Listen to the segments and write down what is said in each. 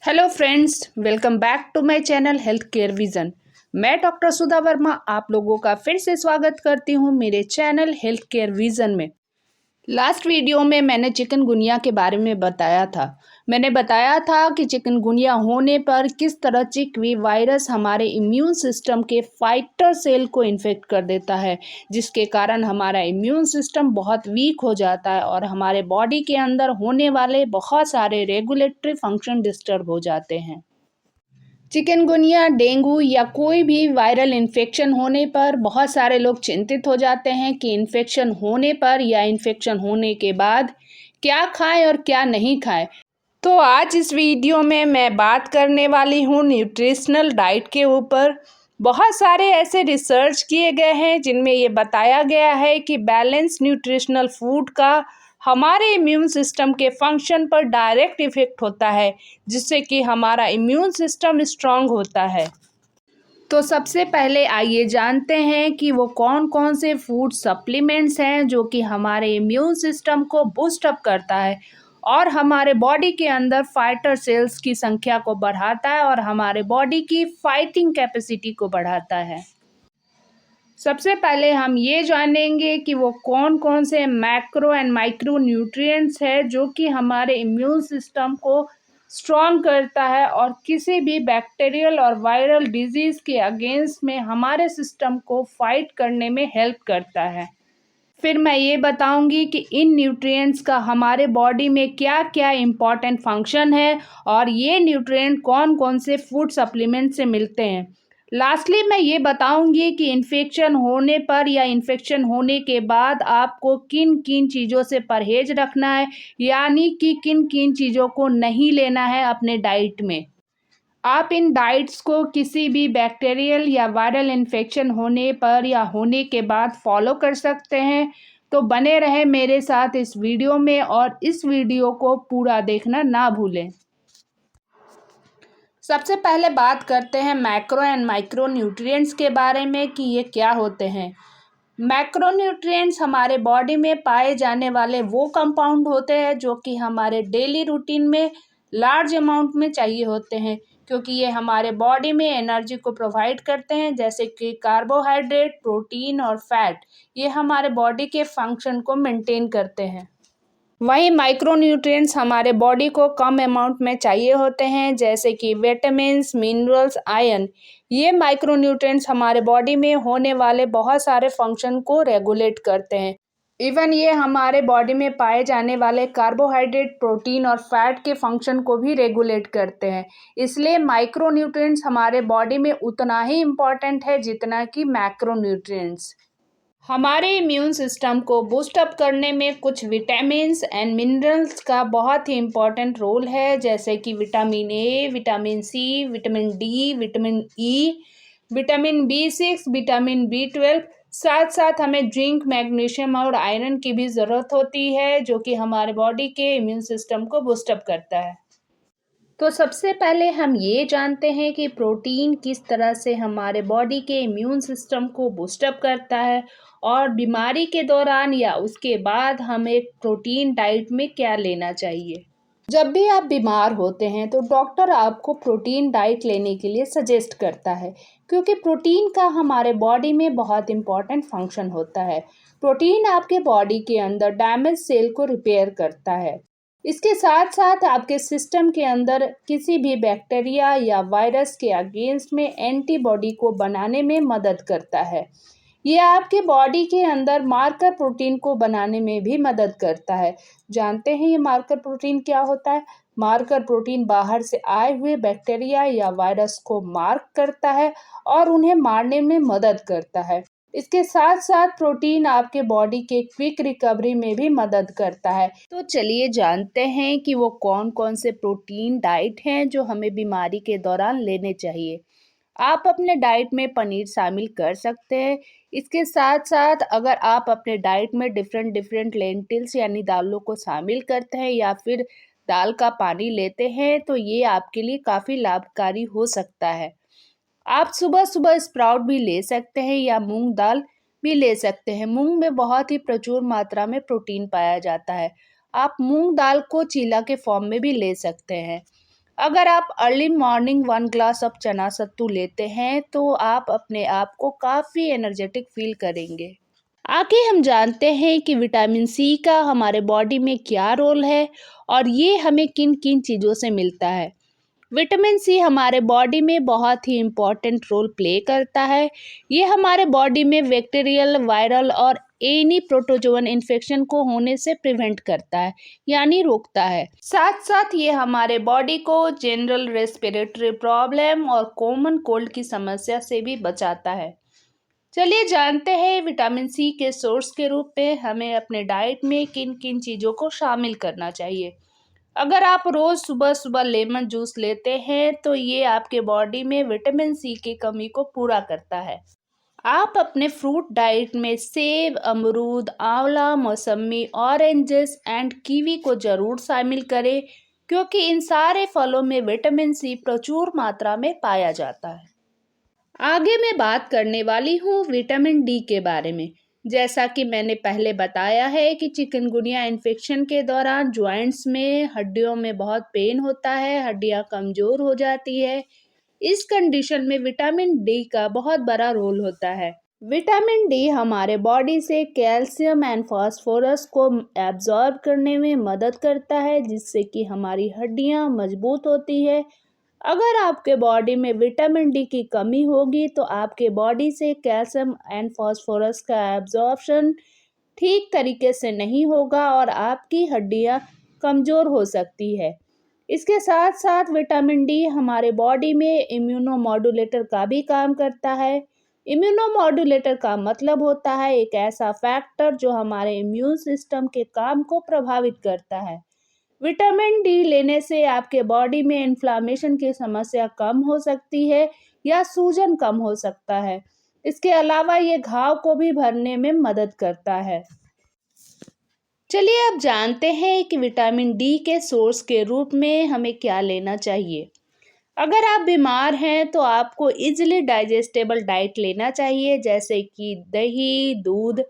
Hello friends, welcome back to my channel health care vision. मैं doctor Sudha Varma आप लोगों का फिर से स्वागत करती हूँ मेरे चैनल हेल्थ केयर विजन में। लास्ट वीडियो में मैंने चिकनगुनिया के बारे में बताया था। मैंने बताया था कि चिकनगुनिया होने पर किस तरह चिकवी वायरस हमारे इम्यून सिस्टम के फाइटर सेल को इन्फेक्ट कर देता है, जिसके कारण हमारा इम्यून सिस्टम बहुत वीक हो जाता है और हमारे बॉडी के अंदर होने वाले बहुत सारे रेगुलेटरी फंक्शन डिस्टर्ब हो जाते हैं। चिकनगुनिया, डेंगू या कोई भी वायरल इन्फेक्शन होने पर बहुत सारे लोग चिंतित हो जाते हैं कि इन्फेक्शन होने पर या इन्फेक्शन होने के बाद क्या खाएं और क्या नहीं खाएं। तो आज इस वीडियो में मैं बात करने वाली हूँ न्यूट्रिशनल डाइट के ऊपर। बहुत सारे ऐसे रिसर्च किए गए हैं जिनमें ये बताया गया है कि बैलेंस न्यूट्रिशनल फूड का हमारे इम्यून सिस्टम के फंक्शन पर डायरेक्ट इफेक्ट होता है, जिससे कि हमारा इम्यून सिस्टम स्ट्रांग होता है। तो सबसे पहले आइए जानते हैं कि वो कौन कौन से फूड सप्लीमेंट्स हैं जो कि हमारे इम्यून सिस्टम को बूस्ट अप करता है और हमारे बॉडी के अंदर फाइटर सेल्स की संख्या को बढ़ाता है और हमारे बॉडी की फाइटिंग कैपेसिटी को बढ़ाता है। सबसे पहले हम ये जानेंगे कि वो कौन कौन से मैक्रो एंड माइक्रो न्यूट्रिएंट्स है जो कि हमारे इम्यून सिस्टम को स्ट्रॉन्ग करता है और किसी भी बैक्टीरियल और वायरल डिजीज़ के अगेंस्ट में हमारे सिस्टम को फाइट करने में हेल्प करता है। फिर मैं ये बताऊंगी कि इन न्यूट्रिएंट्स का हमारे बॉडी में क्या क्या इम्पॉर्टेंट फंक्शन है और ये न्यूट्रिएंट कौन कौन से फूड सप्लीमेंट से मिलते हैं। लास्टली मैं ये बताऊंगी कि इन्फेक्शन होने पर या इन्फेक्शन होने के बाद आपको किन किन चीज़ों से परहेज रखना है, यानी कि किन किन चीज़ों को नहीं लेना है अपने डाइट में। आप इन डाइट्स को किसी भी बैक्टीरियल या वायरल इन्फेक्शन होने पर या होने के बाद फॉलो कर सकते हैं। तो बने रहे मेरे साथ इस वीडियो में और इस वीडियो को पूरा देखना ना भूलें। सबसे पहले बात करते हैं मैक्रो एंड माइक्रो न्यूट्रिएंट्स के बारे में कि ये क्या होते हैं। मैक्रो न्यूट्रिएंट्स हमारे बॉडी में पाए जाने वाले वो कंपाउंड होते हैं जो कि हमारे डेली रूटीन में लार्ज अमाउंट में चाहिए होते हैं, क्योंकि ये हमारे बॉडी में एनर्जी को प्रोवाइड करते हैं, जैसे कि कार्बोहाइड्रेट, प्रोटीन और फैट। ये हमारे बॉडी के फंक्शन को मेंटेन करते हैं। वहीं माइक्रो न्यूट्रिएंट्स हमारे बॉडी को कम अमाउंट में चाहिए होते हैं, जैसे कि विटामिन्स, मिनरल्स, आयरन। ये माइक्रो न्यूट्रिएंट्स हमारे बॉडी में होने वाले बहुत सारे फंक्शन को रेगुलेट करते हैं। इवन ये हमारे बॉडी में पाए जाने वाले कार्बोहाइड्रेट, प्रोटीन और फैट के फंक्शन को भी रेगुलेट करते हैं। इसलिए माइक्रो न्यूट्रिएंट्स हमारे बॉडी में उतना ही इम्पॉर्टेंट है जितना कि मैक्रो न्यूट्रिएंट्स। हमारे इम्यून सिस्टम को बूस्ट अप करने में कुछ विटामिन्स एंड मिनरल्स का बहुत ही इम्पोर्टेंट रोल है, जैसे कि vitamin A, vitamin C, vitamin D, vitamin E, vitamin B6, vitamin B12. साथ साथ हमें जिंक, मैग्नीशियम और आयरन की भी ज़रूरत होती है, जो कि हमारे बॉडी के इम्यून सिस्टम को बूस्ट अप करता है। तो सबसे पहले हम ये जानते हैं कि प्रोटीन किस तरह से हमारे बॉडी के इम्यून सिस्टम को बूस्ट अप करता है और बीमारी के दौरान या उसके बाद हमें प्रोटीन डाइट में क्या लेना चाहिए। जब भी आप बीमार होते हैं तो डॉक्टर आपको प्रोटीन डाइट लेने के लिए सजेस्ट करता है, क्योंकि प्रोटीन का हमारे बॉडी में बहुत इम्पॉर्टेंट फंक्शन होता है। प्रोटीन आपके बॉडी के अंदर डैमेज सेल को रिपेयर करता है। इसके साथ साथ आपके सिस्टम के अंदर किसी भी बैक्टीरिया या वायरस के अगेंस्ट में एंटीबॉडी को बनाने में मदद करता है। ये आपके बॉडी के अंदर मार्कर प्रोटीन को बनाने में भी मदद करता है। जानते हैं ये मार्कर प्रोटीन क्या होता है? मार्कर प्रोटीन बाहर से आए हुए बैक्टीरिया या वायरस को मार्क करता है और उन्हें मारने में मदद करता है। इसके साथ साथ प्रोटीन आपके बॉडी के क्विक रिकवरी में भी मदद करता है। तो चलिए जानते हैं कि वो कौन कौन से प्रोटीन डाइट हैं जो हमें बीमारी के दौरान लेने चाहिए। आप अपने डाइट में पनीर शामिल कर सकते हैं। इसके साथ साथ अगर आप अपने डाइट में डिफरेंट डिफरेंट लेंटिल्स यानी दालों को शामिल करते हैं या फिर दाल का पानी लेते हैं तो ये आपके लिए काफ़ी लाभकारी हो सकता है। आप सुबह सुबह स्प्राउट भी ले सकते हैं या मूंग दाल भी ले सकते हैं। मूंग में बहुत ही प्रचुर मात्रा में प्रोटीन पाया जाता है। आप मूंग दाल को चीला के फॉर्म में भी ले सकते हैं। अगर आप अर्ली मॉर्निंग 1 ग्लास ऑफ चना सत्तू लेते हैं तो आप अपने आप को काफ़ी एनर्जेटिक फील करेंगे। आगे हम जानते हैं कि विटामिन सी का हमारे बॉडी में क्या रोल है और ये हमें किन किन चीज़ों से मिलता है। विटामिन सी हमारे बॉडी में बहुत ही इम्पॉर्टेंट रोल प्ले करता है। ये हमारे बॉडी में बैक्टीरियल, वायरल और एनी प्रोटोजोअन इन्फेक्शन को होने से प्रिवेंट करता है, यानी रोकता है। साथ साथ ये हमारे बॉडी को जनरल रेस्पिरेटरी प्रॉब्लम और कॉमन कोल्ड की समस्या से भी बचाता है। चलिए जानते हैं विटामिन सी के सोर्स के रूप में हमें अपने डाइट में किन किन चीज़ों को शामिल करना चाहिए। अगर आप रोज़ सुबह सुबह लेमन जूस लेते हैं तो ये आपके बॉडी में विटामिन सी की कमी को पूरा करता है। आप अपने फ्रूट डाइट में सेब, अमरूद, आंवला, मौसमी, ऑरेंजेस एंड कीवी को ज़रूर शामिल करें क्योंकि इन सारे फलों में विटामिन सी प्रचुर मात्रा में पाया जाता है। आगे मैं बात करने वाली हूँ विटामिन डी के बारे में। जैसा कि मैंने पहले बताया है कि चिकनगुनिया इन्फेक्शन के दौरान जॉइंट्स में, हड्डियों में बहुत पेन होता है, हड्डियाँ कमज़ोर हो जाती है। इस कंडीशन में विटामिन डी का बहुत बड़ा रोल होता है। विटामिन डी हमारे बॉडी से कैल्शियम एंड फास्फोरस को एब्जॉर्ब करने में मदद करता है जिससे कि हमारी हड्डियाँ मजबूत होती है। अगर आपके बॉडी में विटामिन डी की कमी होगी तो आपके बॉडी से कैल्शियम एंड फास्फोरस का एब्जॉर्प्शन ठीक तरीके से नहीं होगा और आपकी हड्डियां कमज़ोर हो सकती है। इसके साथ साथ विटामिन डी हमारे बॉडी में इम्यूनोमॉड्यूलेटर का भी काम करता है। इम्यूनोमॉड्यूलेटर का मतलब होता है एक ऐसा फैक्टर जो हमारे इम्यून सिस्टम के काम को प्रभावित करता है। विटामिन डी लेने से आपके बॉडी में इन्फ्लामेशन की समस्या कम हो सकती है या सूजन कम हो सकता है। इसके अलावा ये घाव को भी भरने में मदद करता है। चलिए अब जानते हैं कि विटामिन डी के सोर्स के रूप में हमें क्या लेना चाहिए। अगर आप बीमार हैं तो आपको इजीली डाइजेस्टेबल डाइट लेना चाहिए जैसे कि दही, दूध।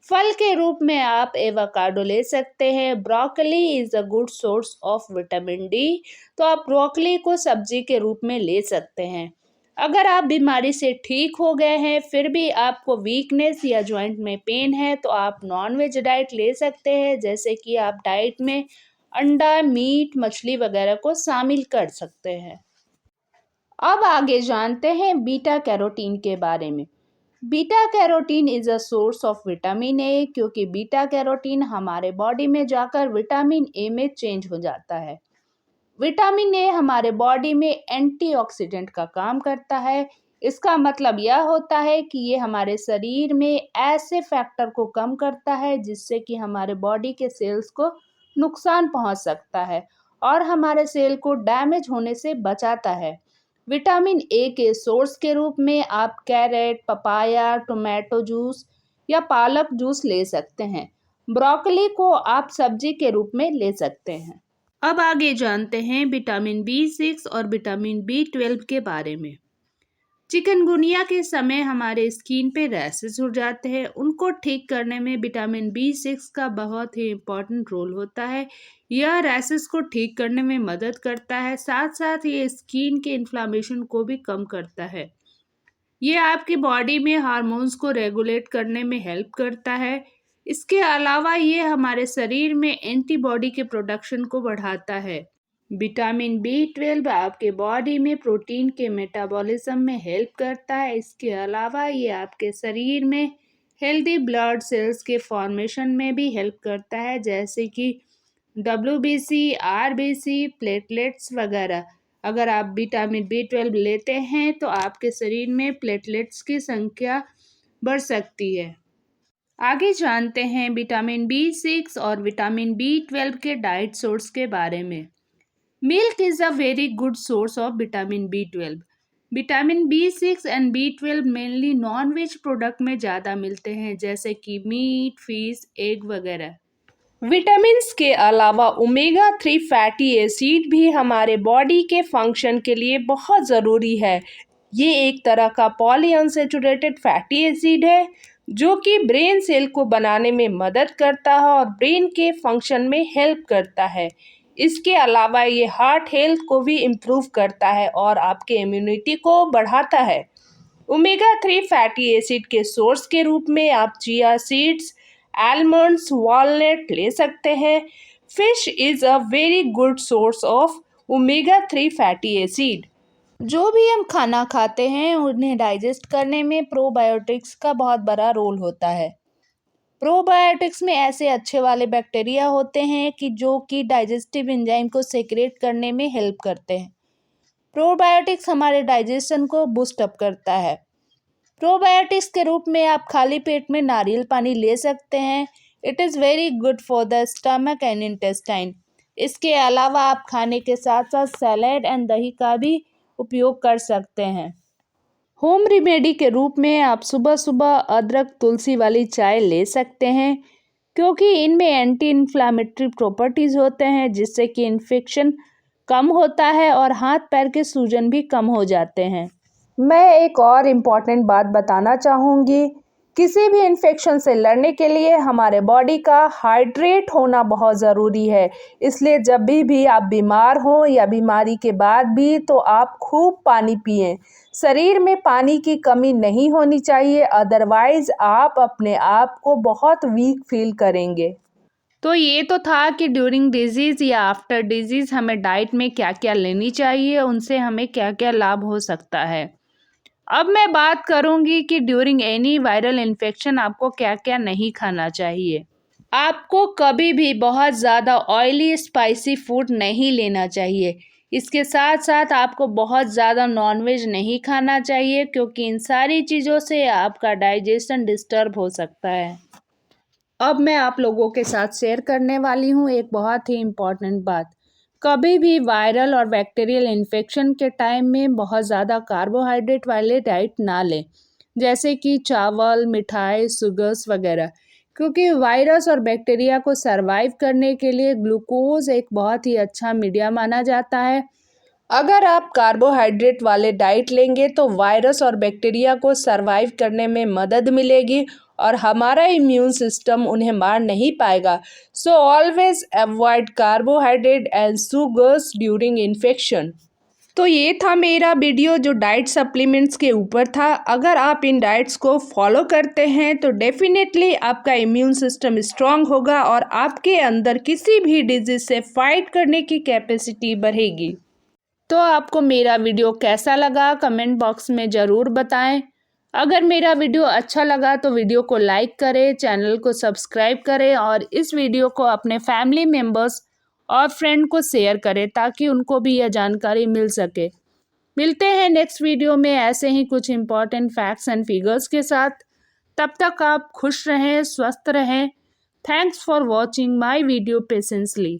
फल के रूप में आप एवोकाडो ले सकते हैं। Broccoli is a good source of vitamin D, तो आप ब्रोकली को सब्जी के रूप में ले सकते हैं। अगर आप बीमारी से ठीक हो गए हैं फिर भी आपको वीकनेस या जॉइंट में पेन है तो आप नॉन-वेज डाइट ले सकते हैं जैसे कि आप डाइट में अंडा, मीट, मछली वगैरह को शामिल कर सकते हैं। अब आगे जानते हैं बीटा कैरोटीन के बारे में। Beta carotene is a source of vitamin A क्योंकि बीटा कैरोटीन हमारे बॉडी में जाकर विटामिन ए में चेंज हो जाता है। विटामिन ए हमारे बॉडी में एंटीऑक्सीडेंट का काम करता है। इसका मतलब यह होता है कि ये हमारे शरीर में ऐसे फैक्टर को कम करता है जिससे कि हमारे बॉडी के सेल्स को नुकसान पहुंच सकता है और हमारे सेल को डैमेज होने से बचाता है। विटामिन ए के सोर्स के रूप में आप कैरेट, पपाया, टोमेटो जूस या पालक जूस ले सकते हैं। ब्रोकली को आप सब्जी के रूप में ले सकते हैं। अब आगे जानते हैं विटामिन बी 6 और विटामिन बी 12 के बारे में। चिकनगुनिया के समय हमारे स्किन पे रैशेस हो जाते हैं, उनको ठीक करने में विटामिन बी 6 का बहुत ही इम्पोर्टेंट रोल होता है। यह रैशेस को ठीक करने में मदद करता है, साथ साथ ये स्किन के इन्फ्लामेशन को भी कम करता है। ये आपकी बॉडी में हार्मोन्स को रेगुलेट करने में हेल्प करता है। इसके अलावा ये हमारे शरीर में एंटीबॉडी के प्रोडक्शन को बढ़ाता है। विटामिन बी 12 आपके बॉडी में प्रोटीन के मेटाबॉलिज्म में हेल्प करता है। इसके अलावा ये आपके शरीर में हेल्दी ब्लड सेल्स के फॉर्मेशन में भी हेल्प करता है जैसे कि WBC, RBC, प्लेटलेट्स वगैरह। अगर आप विटामिन बी 12 लेते हैं तो आपके शरीर में प्लेटलेट्स की संख्या बढ़ सकती है। आगे जानते हैं विटामिन बी 6 और विटामिन बी 12 के डाइट सोर्स के बारे में। Milk is a very good source of vitamin B 12। Vitamin B 6 and B 12 mainly non veg product में ज़्यादा मिलते हैं जैसे कि मीट, फिश, एग वगैरह। विटामिन्स के अलावा ओमेगा 3 फैटी एसिड भी हमारे बॉडी के फंक्शन के लिए बहुत ज़रूरी है। ये एक तरह का पॉलीअनसैचुरेटेड फैटी एसिड है जो कि ब्रेन सेल को बनाने में मदद करता है और ब्रेन के फंक्शन में हेल्प करता है। इसके अलावा ये हार्ट हेल्थ को भी इम्प्रूव करता है और आपके इम्यूनिटी को बढ़ाता है। ओमेगा 3 फैटी एसिड के सोर्स के रूप में आप चिया सीड्स, आलमंड्स, वॉलनट ले सकते हैं। Fish is a very good source of omega 3 fatty acid. जो भी हम खाना खाते हैं उन्हें डाइजेस्ट करने में प्रोबायोटिक्स का बहुत बड़ा रोल होता है। प्रोबायोटिक्स में ऐसे अच्छे वाले बैक्टीरिया होते हैं कि जो कि डाइजेस्टिव एंजाइम को सेक्रेट करने में हेल्प करते हैं। प्रोबायोटिक्स हमारे डाइजेशन को बूस्ट अप करता है। प्रोबायोटिक्स के रूप में आप खाली पेट में नारियल पानी ले सकते हैं। It is very good for the stomach and intestine. इसके अलावा आप खाने के साथ साथ सैलेड एंड दही का भी उपयोग कर सकते हैं। होम रेमेडी के रूप में आप सुबह सुबह अदरक तुलसी वाली चाय ले सकते हैं क्योंकि इनमें एंटी इन्फ्लामेटरी प्रॉपर्टीज़ होते हैं जिससे कि इन्फेक्शन कम होता है और हाथ पैर के सूजन भी कम हो जाते हैं। मैं एक और इम्पॉर्टेंट बात बताना चाहूँगी, किसी भी इन्फेक्शन से लड़ने के लिए हमारे बॉडी का हाइड्रेट होना बहुत ज़रूरी है। इसलिए जब भी आप बीमार हों या बीमारी के बाद भी तो आप खूब पानी पिएं। शरीर में पानी की कमी नहीं होनी चाहिए, अदरवाइज़ आप अपने आप को बहुत वीक फील करेंगे। तो ये तो था कि ड्यूरिंग डिजीज़ या आफ्टर डिजीज़ हमें डाइट में क्या क्या लेनी चाहिए, उनसे हमें क्या क्या लाभ हो सकता है। अब मैं बात करूंगी कि ड्यूरिंग एनी वायरल इन्फेक्शन आपको क्या क्या नहीं खाना चाहिए। आपको कभी भी बहुत ज़्यादा ऑयली स्पाइसी फूड नहीं लेना चाहिए। इसके साथ साथ आपको बहुत ज़्यादा नॉनवेज नहीं खाना चाहिए क्योंकि इन सारी चीज़ों से आपका डाइजेशन डिस्टर्ब हो सकता है। अब मैं आप लोगों के साथ शेयर करने वाली हूँ एक बहुत ही इम्पॉर्टेंट बात। कभी भी वायरल और बैक्टीरियल इन्फेक्शन के टाइम में बहुत ज़्यादा कार्बोहाइड्रेट वाले डाइट ना लें, जैसे कि चावल, मिठाई, शुगर्स वगैरह, क्योंकि वायरस और बैक्टीरिया को सरवाइव करने के लिए ग्लूकोज एक बहुत ही अच्छा मीडिया माना जाता है। अगर आप कार्बोहाइड्रेट वाले डाइट लेंगे तो वायरस और बैक्टीरिया को सरवाइव करने में मदद मिलेगी और हमारा इम्यून सिस्टम उन्हें मार नहीं पाएगा। So always avoid carbohydrate and sugars during infection. तो ये था मेरा वीडियो जो डाइट सप्लीमेंट्स के ऊपर था। अगर आप इन डाइट्स को फॉलो करते हैं तो डेफिनेटली आपका इम्यून सिस्टम स्ट्रांग होगा और आपके अंदर किसी भी डिजीज से फाइट करने की कैपेसिटी बढ़ेगी। तो आपको मेरा वीडियो कैसा लगा कमेंट बॉक्स में ज़रूर बताएं। अगर मेरा वीडियो अच्छा लगा तो वीडियो को लाइक करें, चैनल को सब्सक्राइब करें और इस वीडियो को अपने फैमिली मेम्बर्स और फ्रेंड को शेयर करें ताकि उनको भी यह जानकारी मिल सके। मिलते हैं नेक्स्ट वीडियो में ऐसे ही कुछ इम्पॉर्टेंट फैक्ट्स एंड फिगर्स के साथ। तब तक आप खुश रहें, स्वस्थ रहें। Thanks for watching my video patiently.